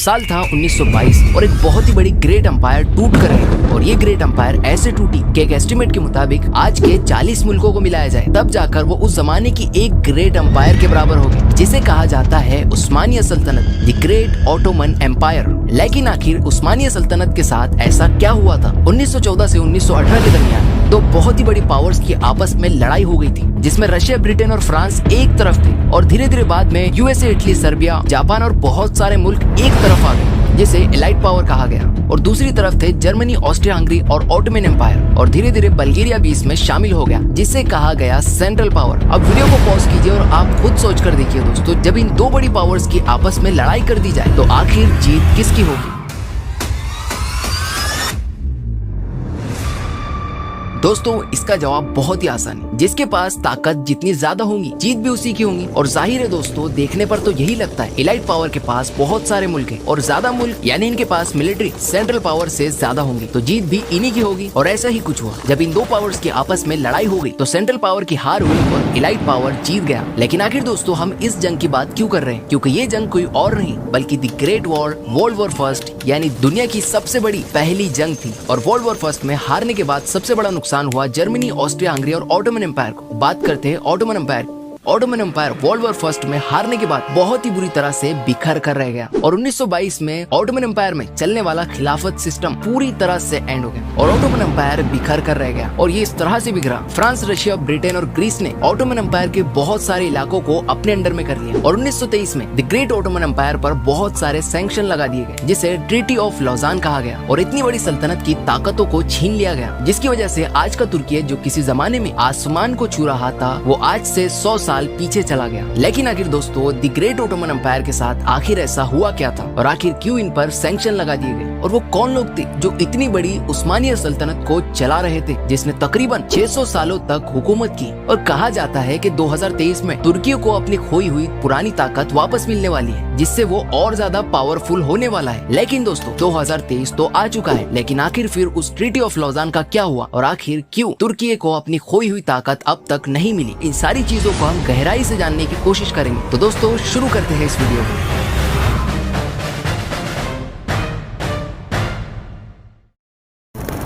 साल था 1922 और एक बहुत ही बड़ी ग्रेट एम्पायर टूट कर रही और ये ग्रेट एम्पायर ऐसे टूटी कि एक एस्टिमेट के मुताबिक आज के 40 मुल्कों को मिलाया जाए तब जाकर वो उस जमाने की एक ग्रेट एम्पायर के बराबर होगी, जिसे कहा जाता है उस्मानिया सल्तनत, द ग्रेट ऑटोमन एम्पायर। लेकिन आखिर उस्मानिया सल्तनत के साथ ऐसा क्या हुआ था? 1914 से 1918 के दरमियान दो बहुत ही बड़ी पावर्स की आपस में लड़ाई हो गई थी, जिसमें रशिया, ब्रिटेन और फ्रांस एक तरफ थे और धीरे धीरे बाद में यूएसए, इटली, सर्बिया, जापान और बहुत सारे मुल्क एक तरफ आ गए, जिसे एलाइट पावर कहा गया। और दूसरी तरफ थे जर्मनी, ऑस्ट्रिया हंगरी और ऑटोमन एम्पायर। और धीरे धीरे बल्गेरिया भी इसमें शामिल हो गया, जिसे कहा गया सेंट्रल पावर। अब वीडियो को पॉज कीजिए और आप खुद सोच कर देखिए दोस्तों, जब इन दो बड़ी पावर्स की आपस में लड़ाई कर दी जाए तो आखिर जीत किसकी होगी? दोस्तों इसका जवाब बहुत ही आसान है, जिसके पास ताकत जितनी ज्यादा होगी जीत भी उसी की होगी। और जाहिर है दोस्तों, देखने पर तो यही लगता है एलाइट पावर के पास बहुत सारे मुल्क हैं और ज्यादा मुल्क यानी इनके पास मिलिट्री सेंट्रल पावर से ज्यादा होंगे, तो जीत भी इन्हीं की होगी। और ऐसा ही कुछ हुआ, जब इन दो पावर्स की आपस में लड़ाई हो गई तो सेंट्रल पावर की हार हुई और एलाइट पावर जीत गया। लेकिन आखिर दोस्तों हम इस जंग की बात क्यों कर रहे हैं? क्योंकि ये जंग कोई और नहीं बल्कि the great war, world war first, यानी दुनिया की सबसे बड़ी पहली जंग थी। और वर्ल्ड वॉर फर्स्ट में हारने के बाद सबसे बड़ा नुकसान हुआ जर्मनी, ऑस्ट्रिया हंगरी और ऑटोमन एम्पायर को। बात करते हैं Ottoman Empire. Ottoman Empire world war first में हारने के बाद बहुत ही बुरी तरह से बिखर कर रह गया और 1922 में ऑटोमन एम्पायर में चलने वाला खिलाफत सिस्टम पूरी तरह से एंड हो गया और ऑटोमन एम्पायर बिखर कर रह गया। और ये इस तरह से बिखरा, फ्रांस, रशिया, ब्रिटेन और ग्रीस ने ऑटोमन एम्पायर के बहुत सारे इलाकों को अपने अंडर में कर लिया। और 1923 में द ग्रेट ऑटोमन एम्पायर पर बहुत सारे सैंक्शन लगा दिए गए, जिसे ट्रीटी ऑफ लॉजान कहा गया। और इतनी बड़ी सल्तनत की ताकतों को छीन लिया गया, जिसकी वजह से आज का तुर्की जो किसी जमाने में आसमान को छू रहा था, वो आज से 100 साल पीछे चला गया। लेकिन आखिर दोस्तों द ग्रेट ऑटोमन एम्पायर के साथ आखिर ऐसा हुआ क्या था और आखिर क्यों इन पर सैंक्शन लगा दिए गए? और वो कौन लोग थे जो इतनी बड़ी उस्मानिया सल्तनत को चला रहे थे, जिसने तकरीबन 600 सालों तक हुकूमत की? और कहा जाता है कि 2023 में तुर्की को अपनी खोई हुई पुरानी ताकत वापस मिलने वाली है, जिससे वो और ज्यादा पावरफुल होने वाला है। लेकिन दोस्तों 2023 तो आ चुका है, लेकिन आखिर फिर उस ट्रीटी ऑफ लॉजान का क्या हुआ और आखिर क्यों तुर्की को अपनी खोई हुई ताकत अब तक नहीं मिली? इन सारी चीजों को हम गहराई से जानने की कोशिश करेंगे। तो दोस्तों शुरू करते हैं इस वीडियो को।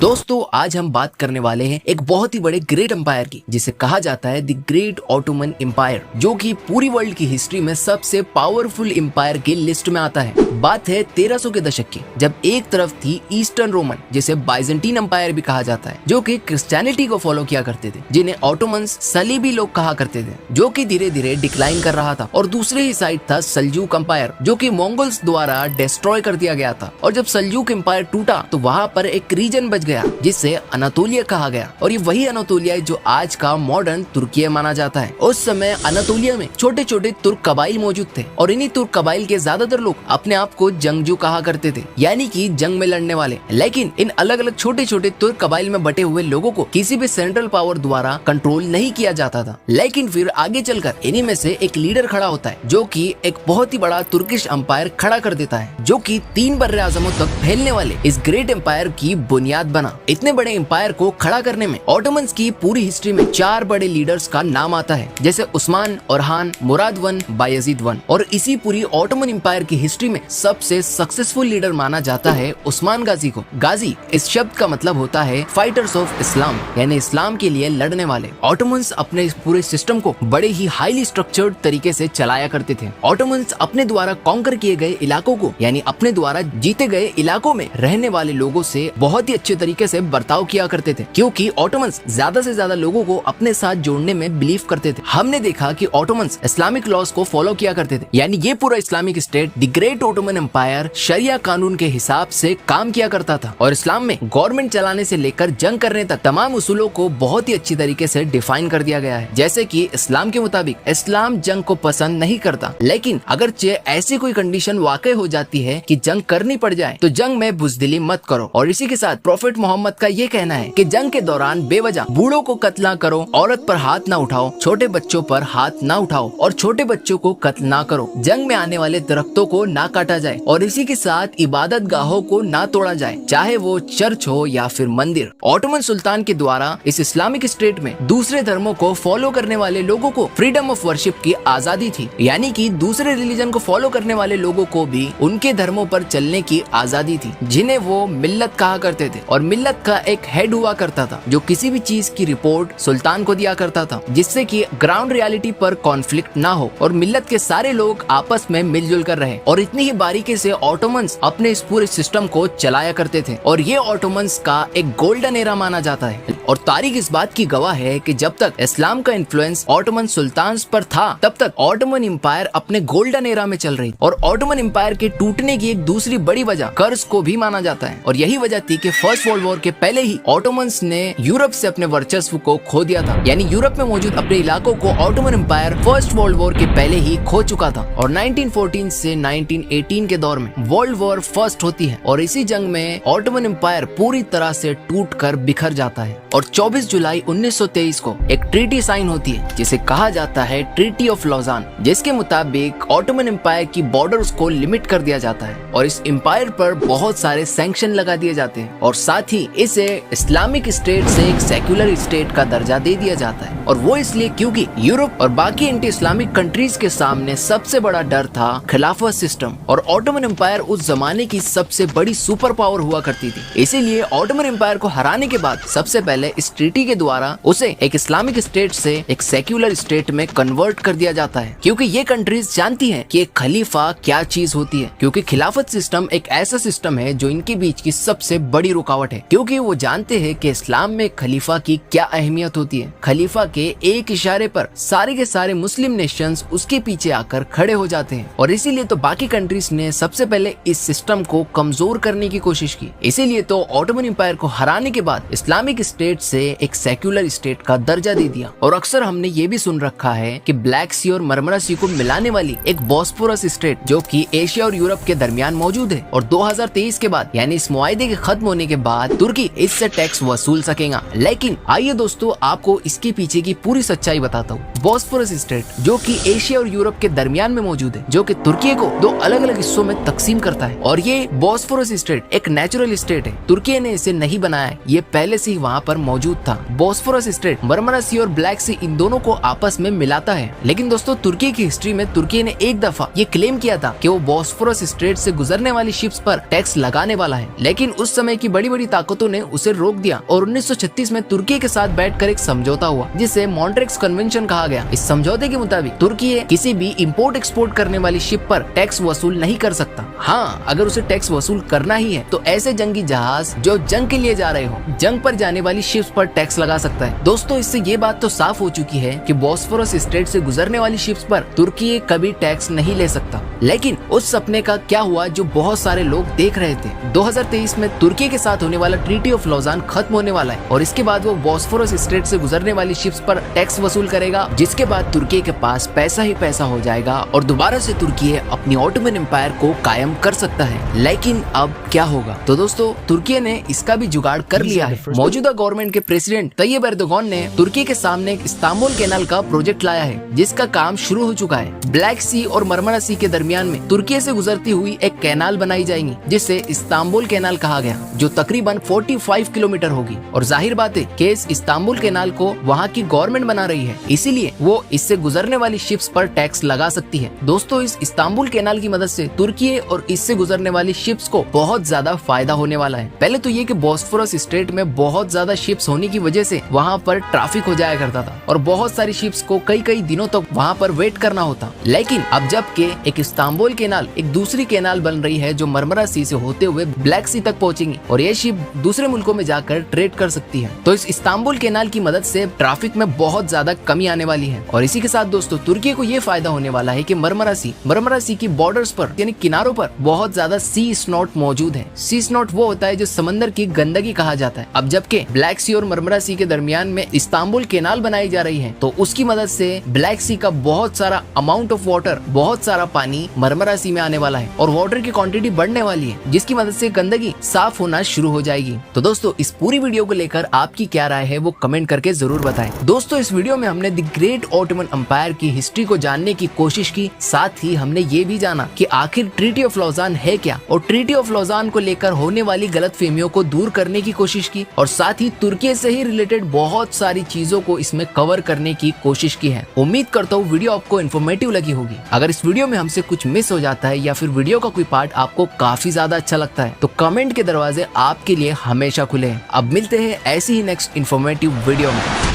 दोस्तों आज हम बात करने वाले हैं एक बहुत ही बड़े ग्रेट एम्पायर की, जिसे कहा जाता है द ग्रेट ऑटोमन एम्पायर, जो कि पूरी वर्ल्ड की हिस्ट्री में सबसे पावरफुल एम्पायर की लिस्ट में आता है। बात है 1300 के दशक की, जब एक तरफ थी ईस्टर्न रोमन, जिसे बाइजेंटीन एम्पायर भी कहा जाता है, जो कि क्रिश्चियनिटी को फॉलो किया करते थे, जिन्हें ऑटोमन्स सलीबी लोग कहा करते थे, जो कि धीरे धीरे डिक्लाइन कर रहा था। और दूसरे ही साइड था सल्जूक एम्पायर, जो कि मंगोल्स द्वारा डिस्ट्रॉय कर दिया गया था। और जब सल्जूक एम्पायर टूटा तो वहाँ पर एक रीजन बच गया, जिसे अनातोलिया कहा गया। और ये वही अनातोलिया है जो आज का मॉडर्न तुर्की माना जाता है। उस समय अनातोलिया में छोटे छोटे तुर्क कबाइल मौजूद थे और इन्हीं तुर्क कबाइल के ज्यादातर लोग अपने आप को जंगजू कहा करते थे, यानी कि जंग में लड़ने वाले। लेकिन इन अलग अलग छोटे छोटे तुर्क कबाइल में बटे हुए लोगों को किसी भी सेंट्रल पावर द्वारा कंट्रोल नहीं किया जाता था। लेकिन फिर आगे चलकर इन्हीं में से एक लीडर खड़ा होता है, जो कि एक बहुत ही बड़ा तुर्किश एम्पायर खड़ा कर देता है, जो कि 3 बर्रे आज़मों तक फैलने वाले इस ग्रेट एम्पायर की बुनियाद बना। इतने बड़े एम्पायर को खड़ा करने में ऑटोमन्स की पूरी हिस्ट्री में 4 बड़े लीडर्स का नाम आता है, जैसे उस्मान, ओरहान, मुराद वन, बायजीद वन। और इसी पूरी ऑटोमन एम्पायर की हिस्ट्री में सबसे सक्सेसफुल लीडर माना जाता है उस्मान गाजी को। गाजी इस शब्द का मतलब होता है फाइटर्स ऑफ इस्लाम, यानी इस्लाम के लिए लड़ने वाले। ऑटोमन्स अपने इस पूरे सिस्टम को बड़े ही हाईली स्ट्रक्चर्ड तरीके से चलाया करते थे। ऑटोमन्स अपने द्वारा कॉन्कर किए गए इलाकों को, यानी अपने द्वारा जीते गए इलाकों में रहने वाले लोगों से बहुत ही अच्छे तरीके से बर्ताव किया करते थे, क्योंकि ऑटोमन्स ज्यादा से ज्यादा लोगों को अपने साथ जोड़ने में बिलीव करते थे। हमने देखा कि ऑटोमन्स इस्लामिक लॉज को फॉलो किया करते थे, यानी ये पूरा Islamic state the great Ottoman empire शरिया कानून के हिसाब से काम किया करता था और इस्लाम में गवर्नमेंट चलाने से लेकर जंग करने तक तमाम उसूलों को बहुत ही अच्छी तरीके से डिफाइन कर दिया गया है। जैसे कि इस्लाम के मुताबिक इस्लाम जंग को पसंद नहीं करता, लेकिन अगर ऐसी कोई कंडीशन वाकई हो जाती है कि जंग करनी पड़ जाए तो जंग में बुजदिली मत करो। और इसी के साथ प्रॉफेट प्रॉफिट मोहम्मद का ये कहना है कि जंग के दौरान बेवजह बूढ़ों को कत्ल ना करो, औरत पर हाथ ना उठाओ, छोटे बच्चों पर हाथ ना उठाओ और छोटे बच्चों को कत्ल ना करो। जंग में आने वाले दरख्तों को ना काटा जाए और इसी के साथ इबादत गाहों को ना तोड़ा जाए, चाहे वो चर्च हो या फिर मंदिर। ऑटोमन सुल्तान के द्वारा इस इस्लामिक स्टेट में दूसरे धर्मों को फॉलो करने वाले लोगों को फ्रीडम ऑफ वर्शिप की आजादी थी, यानी कि दूसरे रिलीजन को फॉलो करने वाले लोगों को भी उनके धर्मों पर चलने की आजादी थी, जिन्हें वो मिल्लत कहा करते थे। और मिल्लत का एक हेड हुआ करता था जो किसी भी चीज की रिपोर्ट सुल्तान को दिया करता था, जिससे कि ग्राउंड रियलिटी पर कॉन्फ्लिक्ट ना हो और मिल्लत के सारे लोग आपस में मिलजुल कर रहे। और इतनी ही बारीकी से ऑटोमन्स अपने इस पूरे सिस्टम को चलाया करते थे और ये ऑटोमन्स का एक गोल्डन एरा माना जाता है। और तारीख इस बात की गवाह है कि जब तक इस्लाम का इन्फ्लुएंस ऑटोमन सुल्तान पर था तब तक ऑटोमन एम्पायर अपने गोल्डन एरा में चल रही। और ऑटोमन एम्पायर के टूटने की एक दूसरी बड़ी वजह कर्ज को भी माना जाता है और यही वजह थी कि फर्स्ट वर्ल्ड वॉर के पहले ही ऑटोमन्स ने यूरोप से अपने वर्चस्व को खो दिया था, यानी यूरोप में मौजूद अपने इलाकों को Ottoman Empire first world war के पहले ही खो चुका था। और 1914 से 1918 के दौर में वर्ल्ड वॉर फर्स्ट होती है और इसी जंग में ऑटोमन एम्पायर पूरी तरह से टूटकर बिखर जाता है। और 24 जुलाई 1923 को एक ट्रीटी साइन होती है जिसे कहा जाता है ट्रीटी ऑफ लॉजान, जिसके मुताबिक ऑटोमन एम्पायर की बॉर्डर्स को लिमिट कर दिया जाता है और इस एम्पायर पर बहुत सारे सैंक्शन लगा दिए जाते हैं और साथ ही इसे इस्लामिक स्टेट से एक सेक्युलर स्टेट का दर्जा दे दिया जाता है। और वो इसलिए क्योंकि यूरोप और बाकी एंटी इस्लामिक कंट्रीज के सामने सबसे बड़ा डर था खिलाफत सिस्टम और ऑटोमन एम्पायर उस जमाने की सबसे बड़ी सुपर पावर हुआ करती थी। इसीलिए ऑटोमन एम्पायर को हराने के बाद सबसे पहले इस ट्रीटी के द्वारा उसे एक इस्लामिक स्टेट से एक सेक्युलर स्टेट में कन्वर्ट कर दिया जाता है, क्योंकि ये कंट्रीज जानती हैं कि एक खलीफा क्या चीज होती है। क्योंकि खिलाफत सिस्टम एक ऐसा सिस्टम है जो इनके बीच की सबसे बड़ी रुकावट है, क्योंकि वो जानते हैं कि इस्लाम में खलीफा की क्या अहमियत होती है। खलीफा के एक इशारे पर सारे के सारे मुस्लिम नेशंस उसके पीछे आकर खड़े हो जाते हैं और इसीलिए तो बाकी कंट्रीज ने सबसे पहले इस सिस्टम को कमजोर करने की कोशिश की। इसीलिए तो ऑटोमन एम्पायर को हराने के बाद इस्लामिक स्टेट से एक सेक्युलर स्टेट का दर्जा दे दिया। और अक्सर हमने ये भी सुन रखा है कि ब्लैक सी और मरमरा सी को मिलाने वाली एक बॉस्फोरस स्टेट जो कि एशिया और यूरोप के दरमियान मौजूद है और 2023 के बाद यानी इस मुआहदे के खत्म होने के बाद तुर्की इससे टैक्स वसूल सकेगा। लेकिन आइए दोस्तों आपको इसके पीछे की पूरी सच्चाई बताता हूँ। बॉस्फोरस स्टेट जो कि एशिया और यूरोप के दरमियान में मौजूद है, जो कि तुर्की को दो अलग अलग हिस्सों में तकसीम करता है और ये बॉस्फोरस स्टेट एक नेचुरल स्टेट है। तुर्की ने इसे नहीं बनाया है, ये पहले से ही वहाँ पर मौजूद था। बॉस्फोरस स्टेट मरमरा सी और ब्लैक सी इन दोनों को आपस में मिलाता है। लेकिन दोस्तों तुर्की की हिस्ट्री में तुर्की ने एक दफा ये क्लेम किया था कि वो बॉस्फोरस स्ट्रेट से गुजरने वाली शिप्स पर टैक्स लगाने वाला है, लेकिन उस समय की बड़ी बड़ी ताकतों ने उसे रोक दिया और 1936 में तुर्की के साथ बैठकर एक समझौता हुआ जिसे मॉन्ट्रेक्स कन्वेंशन कहा गया। इस समझौते के मुताबिक तुर्की किसी भी इंपोर्ट एक्सपोर्ट करने वाली शिप पर टैक्स वसूल नहीं कर सकता। हाँ, अगर उसे टैक्स वसूल करना ही है तो ऐसे जंगी जहाज जो जंग के लिए जा रहे हो, जंग पर जाने वाली शिप्स पर टैक्स लगा सकता है। दोस्तों इससे ये बात तो साफ हो चुकी है कि बॉस्फोरस स्ट्रेट से गुजरने वाली शिप्स पर तुर्की कभी टैक्स नहीं ले सकता। लेकिन उस सपने का क्या हुआ जो बहुत सारे लोग देख रहे थे। 2023 में तुर्की के साथ होने वाला ट्रीटी ऑफ लॉजान खत्म होने वाला है और इसके बाद वो बॉस्फोरस स्ट्रेट से गुजरने वाली शिप्स पर टैक्स वसूल करेगा, जिसके बाद तुर्की के पास पैसा ही पैसा हो जाएगा और दोबारा से तुर्की अपनी ऑटोमन एम्पायर को कायम कर सकता है। लेकिन अब क्या होगा? तो दोस्तों तुर्की ने इसका भी जुगाड़ कर लिया है। मौजूदा गवर्नमेंट के प्रेसिडेंट तैयब एर्दोगान ने तुर्की के सामने एक इस्तांबुल कैनाल का प्रोजेक्ट लाया है, जिसका काम शुरू हो चुका है। ब्लैक सी और मरमरा सी के दरमियान में तुर्की से गुजरती हुई एक कैनाल बनाई जाएगी जिसे इस्तांबुल कैनाल कहा गया, जो तकरीबन 45 किलोमीटर होगी। और जाहिर बात है कि इस इस्तांबुल कैनाल को वहाँ की गवर्नमेंट बना रही है, इसीलिए वो इससे गुजरने वाली शिप्स पर टैक्स लगा सकती है। दोस्तों इस इस्तांबुल कैनाल की मदद से तुर्की और इससे गुजरने वाली शिप्स को बहुत ज्यादा फायदा होने वाला है। पहले तो ये कि बॉस्फोरस स्ट्रेट में बहुत ज्यादा शिप्स होने की वजह से वहाँ पर ट्रैफिक हो जाया करता था और बहुत सारी शिप्स को कई कई दिनों तक वहाँ पर वेट करना होता। लेकिन अब जबकि एक इस्तांबुल कैनाल एक दूसरी कैनाल बन रही है जो मरमरा सी से होते हुए ब्लैक सी तक पहुंचेंगी और ये शिप दूसरे मुल्कों में जाकर ट्रेड कर सकती है, तो इस इस्तांबुल कैनाल की मदद से ट्रैफिक में बहुत ज्यादा कमी आने वाली है। और इसी के साथ दोस्तों तुर्की को ये फायदा होने वाला है कि मरमरा सी की बॉर्डर्स पर यानी किनारों पर बहुत ज्यादा सी स्नॉट मौजूद है। सी स्नॉट वो होता है जो समंदर की गंदगी कहा जाता है। अब जबकि ब्लैक सी और मरमरा सी के दरमियान में इस्तांबुल कैनाल बनाई जा रही है, तो उसकी मदद से ब्लैक सी का बहुत सारा अमाउंट ऑफ वाटर, बहुत सारा पानी पानी मरमरा सी में आने वाला है और वाटर की क्वांटिटी बढ़ने वाली है, जिसकी मदद से गंदगी साफ होना शुरू हो जाएगी। तो दोस्तों इस पूरी वीडियो को लेकर आपकी क्या राय है वो कमेंट करके जरूर बताएं। दोस्तों इस वीडियो में हमने द ग्रेट ऑटोमन एम्पायर की हिस्ट्री को जानने की कोशिश की, साथ ही हमने ये भी जाना कि आखिर ट्रीटी ऑफ लॉज़ान है क्या और ट्रीटी ऑफ लॉज़ान को लेकर होने वाली गलतफहमियों को दूर करने की कोशिश की और साथ ही तुर्की से ही रिलेटेड बहुत सारी चीजों को इसमें कवर करने की कोशिश की है। उम्मीद करता हूँ वीडियो आपको इन्फॉर्मेटिव लगी होगी। अगर इस वीडियो में हमसे कुछ मिस हो जाता है या फिर वीडियो का कोई पार्ट आपको काफी ज्यादा अच्छा लगता है तो कमेंट के दरवाजे आपके लिए हमेशा खुले हैं। अब मिलते हैं ऐसी ही नेक्स्ट इन्फॉर्मेटिव वीडियो में।